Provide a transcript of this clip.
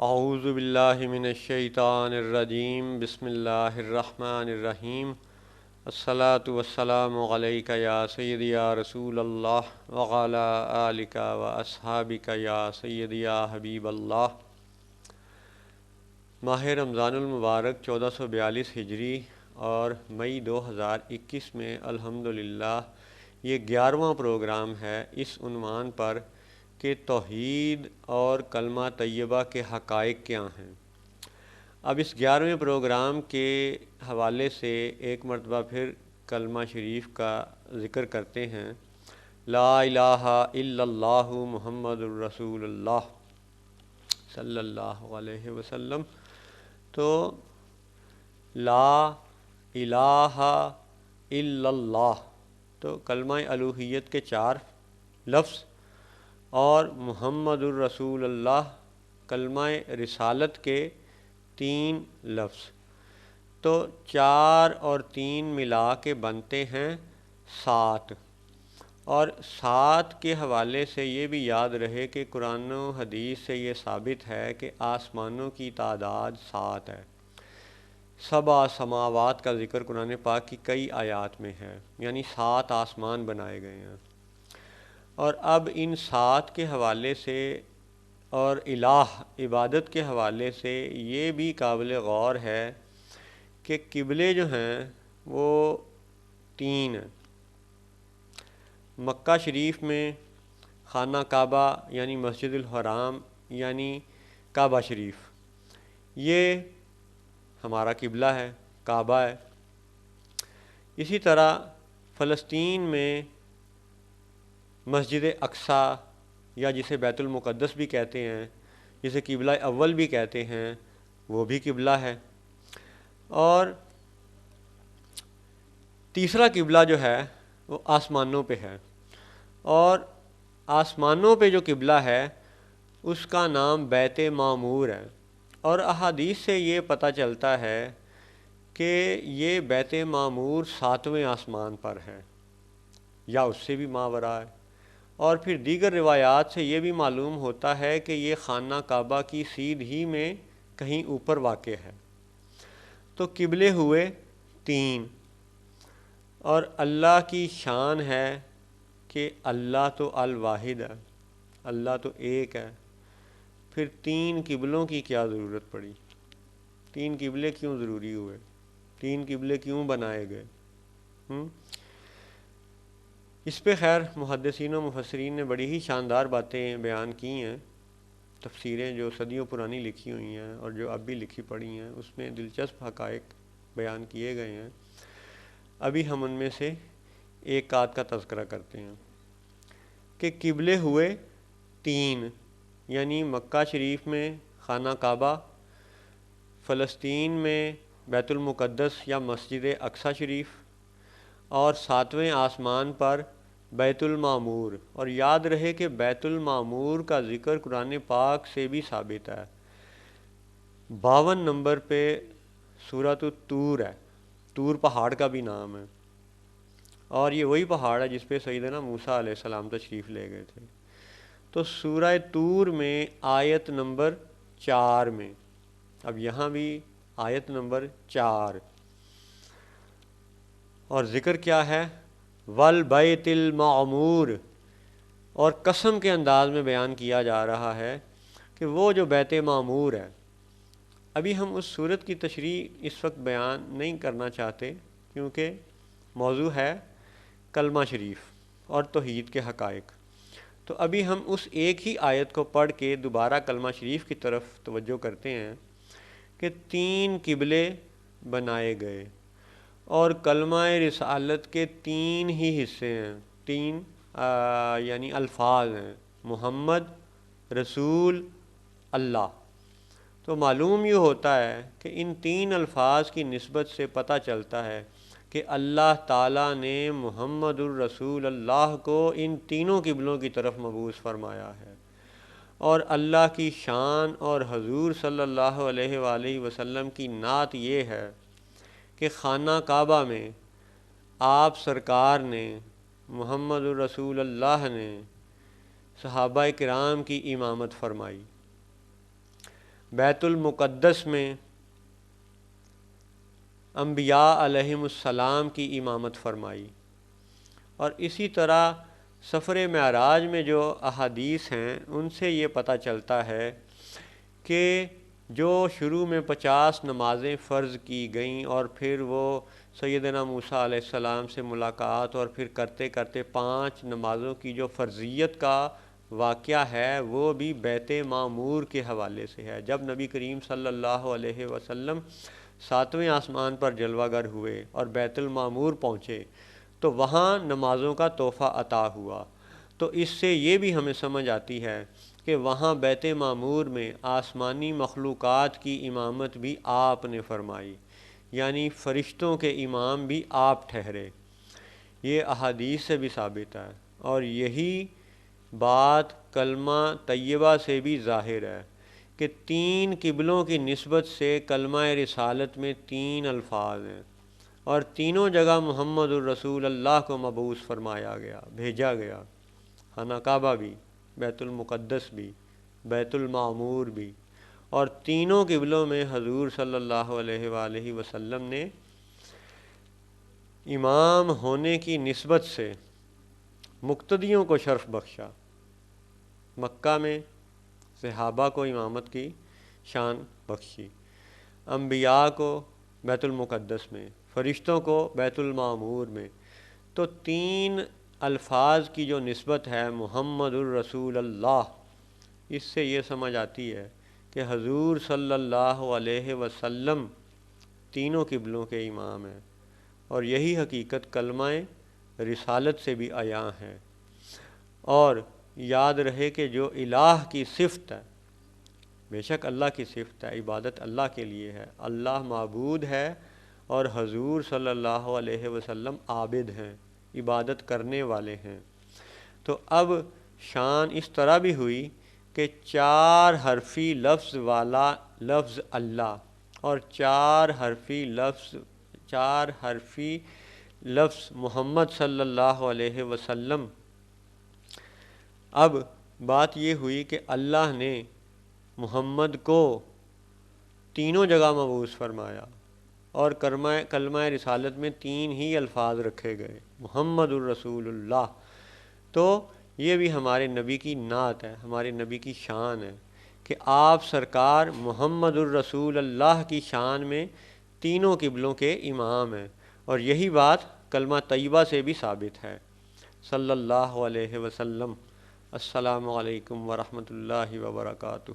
اعوذ باللہ من الشیطان الرجیم بسم اللہ الرحمن الرحیم الصلاۃ والسلام علیک یا سیدی یا رسول اللہ وعلی آلک و اصحابک یا سیدی یا حبیب اللہ۔ ماہ رمضان المبارک 1442 ہجری اور مئی 2021 میں الحمدللہ یہ 11واں پروگرام ہے اس عنوان پر کہ توحید اور کلمہ طیبہ کے حقائق کیا ہیں۔ اب اس 11ویں پروگرام کے حوالے سے ایک مرتبہ پھر کلمہ شریف کا ذکر کرتے ہیں، لا الہ الا اللہ محمد الرسول اللہ صلی اللہ علیہ وسلم۔ تو لا الہ الا اللہ تو کلمہ الوہیت کے 4 لفظ اور محمد الرسول اللہ کلمہ رسالت کے 3 لفظ، تو 4 اور 3 ملا کے بنتے ہیں 7۔ اور 7 کے حوالے سے یہ بھی یاد رہے کہ قرآن و حدیث سے یہ ثابت ہے کہ آسمانوں کی تعداد 7 ہے۔ 7 سماوات کا ذکر قرآن پاک کی کئی آیات میں ہے، یعنی 7 آسمان بنائے گئے ہیں۔ اور اب ان 7 کے حوالے سے اور الہ عبادت کے حوالے سے یہ بھی قابل غور ہے کہ قبلے جو ہیں وہ 3 ہیں۔ مکہ شریف میں خانہ کعبہ یعنی مسجد الحرام یعنی کعبہ شریف، یہ ہمارا قبلہ ہے، کعبہ ہے۔ اسی طرح فلسطین میں مسجد اقصیٰ یا جسے بیت المقدس بھی کہتے ہیں، جسے قبلہ اول بھی کہتے ہیں، وہ بھی قبلہ ہے۔ اور تیسرا قبلہ جو ہے وہ آسمانوں پہ ہے، اور آسمانوں پہ جو قبلہ ہے اس کا نام بیت معمور ہے۔ اور احادیث سے یہ پتہ چلتا ہے کہ یہ بیت معمور 7ویں آسمان پر ہے یا اس سے بھی ماوراء ہے۔ اور پھر دیگر روایات سے یہ بھی معلوم ہوتا ہے کہ یہ خانہ کعبہ کی سیدھ ہی میں کہیں اوپر واقع ہے۔ تو قبلے ہوئے 3، اور اللہ کی شان ہے کہ اللہ تو الواحد ہے، اللہ تو ایک ہے، پھر 3 قبلوں کی کیا ضرورت پڑی؟ 3 قبلے کیوں ضروری ہوئے؟ 3 قبلے کیوں بنائے گئے؟ اس پہ خیر محدثین و مفسرین نے بڑی ہی شاندار باتیں بیان کی ہیں۔ تفسیریں جو صدیوں پرانی لکھی ہوئی ہیں اور جو اب بھی لکھی پڑھی ہیں اس میں دلچسپ حقائق بیان کیے گئے ہیں۔ ابھی ہم ان میں سے ایک آدھ کا تذکرہ کرتے ہیں کہ قبلے ہوئے 3، یعنی مکہ شریف میں خانہ کعبہ، فلسطین میں بیت المقدس یا مسجد اقصیٰ شریف، اور 7ویں آسمان پر بیت المعمور۔ اور یاد رہے کہ بیت المعمور کا ذکر قرآن پاک سے بھی ثابت ہے۔ 52 نمبر پہ سورۃ الطور ہے، طور پہاڑ کا بھی نام ہے، اور یہ وہی پہاڑ ہے جس پہ سیدنا موسیٰ علیہ السلام تشریف لے گئے تھے۔ تو سورہ طور میں آیت نمبر 4 میں، اب یہاں بھی آیت نمبر 4، اور ذکر کیا ہے؟ والبیت المعمور، اور قسم کے انداز میں بیان کیا جا رہا ہے کہ وہ جو بیت معمور ہے۔ ابھی ہم اس صورت کی تشریح اس وقت بیان نہیں کرنا چاہتے کیونکہ موضوع ہے کلمہ شریف اور توحید کے حقائق۔ تو ابھی ہم اس ایک ہی آیت کو پڑھ کے دوبارہ کلمہ شریف کی طرف توجہ کرتے ہیں کہ 3 قبلے بنائے گئے، اور کلمہ رسالت کے 3 ہی حصے ہیں، 3 یعنی الفاظ ہیں، محمد، رسول، اللہ۔ تو معلوم یہ ہوتا ہے کہ ان 3 الفاظ کی نسبت سے پتہ چلتا ہے کہ اللہ تعالیٰ نے محمد الرسول اللہ کو ان تینوں قبلوں کی طرف مبعوث فرمایا ہے۔ اور اللہ کی شان اور حضور صلی اللہ علیہ وآلہ وسلم کی نعت یہ ہے کہ خانہ کعبہ میں آپ سرکار نے، محمد الرسول اللہ نے صحابہ کرام کی امامت فرمائی۔ بیت المقدس میں انبیاء علیہم السلام کی امامت فرمائی، اور اسی طرح سفر معراج میں جو احادیث ہیں ان سے یہ پتہ چلتا ہے کہ جو شروع میں 50 نمازیں فرض کی گئیں اور پھر وہ سیدنا موسیٰ علیہ السلام سے ملاقات اور پھر کرتے کرتے 5 نمازوں کی جو فرضیت کا واقعہ ہے وہ بھی بیت معمور کے حوالے سے ہے۔ جب نبی کریم صلی اللہ علیہ وسلم 7ویں آسمان پر جلوہ گر ہوئے اور بیت المعمور پہنچے تو وہاں نمازوں کا تحفہ عطا ہوا، تو اس سے یہ بھی ہمیں سمجھ آتی ہے کہ وہاں بیت معمور میں آسمانی مخلوقات کی امامت بھی آپ نے فرمائی، یعنی فرشتوں کے امام بھی آپ ٹھہرے۔ یہ احادیث سے بھی ثابت ہے، اور یہی بات کلمہ طیبہ سے بھی ظاہر ہے کہ 3 قبلوں کی نسبت سے کلمہ رسالت میں 3 الفاظ ہیں، اور تینوں جگہ محمد الرسول اللہ کو مبعوث فرمایا گیا، بھیجا گیا، خانہ کعبہ بھی، بیت المقدس بھی، بیت المعمور بھی، اور تینوں قبلوں میں حضور صلی اللہ علیہ وآلہ وسلم نے امام ہونے کی نسبت سے مقتدیوں کو شرف بخشا۔ مکہ میں صحابہ کو امامت کی شان بخشی، انبیاء کو بیت المقدس میں، فرشتوں کو بیت المعمور میں، تو 3 الفاظ کی جو نسبت ہے محمد الرسول اللہ، اس سے یہ سمجھ آتی ہے کہ حضور صلی اللہ علیہ وسلم تینوں قبلوں کے امام ہیں، اور یہی حقیقت کلمہ رسالت سے بھی عیاں ہے۔ اور یاد رہے کہ جو الہ کی صفت ہے، بے شک اللہ کی صفت ہے، عبادت اللہ کے لیے ہے، اللہ معبود ہے اور حضور صلی اللہ علیہ وسلم عابد ہیں، عبادت کرنے والے ہیں۔ تو اب شان اس طرح بھی ہوئی کہ 4 حرفی لفظ والا لفظ اللہ اور 4 حرفی لفظ محمد صلی اللہ علیہ وسلم۔ اب بات یہ ہوئی کہ اللہ نے محمد کو تینوں جگہ مبعوث فرمایا، اور کلمہ رسالت میں 3 ہی الفاظ رکھے گئے، محمد الرسول اللہ۔ تو یہ بھی ہمارے نبی کی نعت ہے، ہمارے نبی کی شان ہے کہ آپ سرکار محمد الرسول اللہ کی شان میں تینوں قبلوں کے امام ہیں، اور یہی بات کلمہ طیبہ سے بھی ثابت ہے۔ صلی اللہ علیہ وسلم۔ السلام علیکم ورحمۃ اللہ وبرکاتہ۔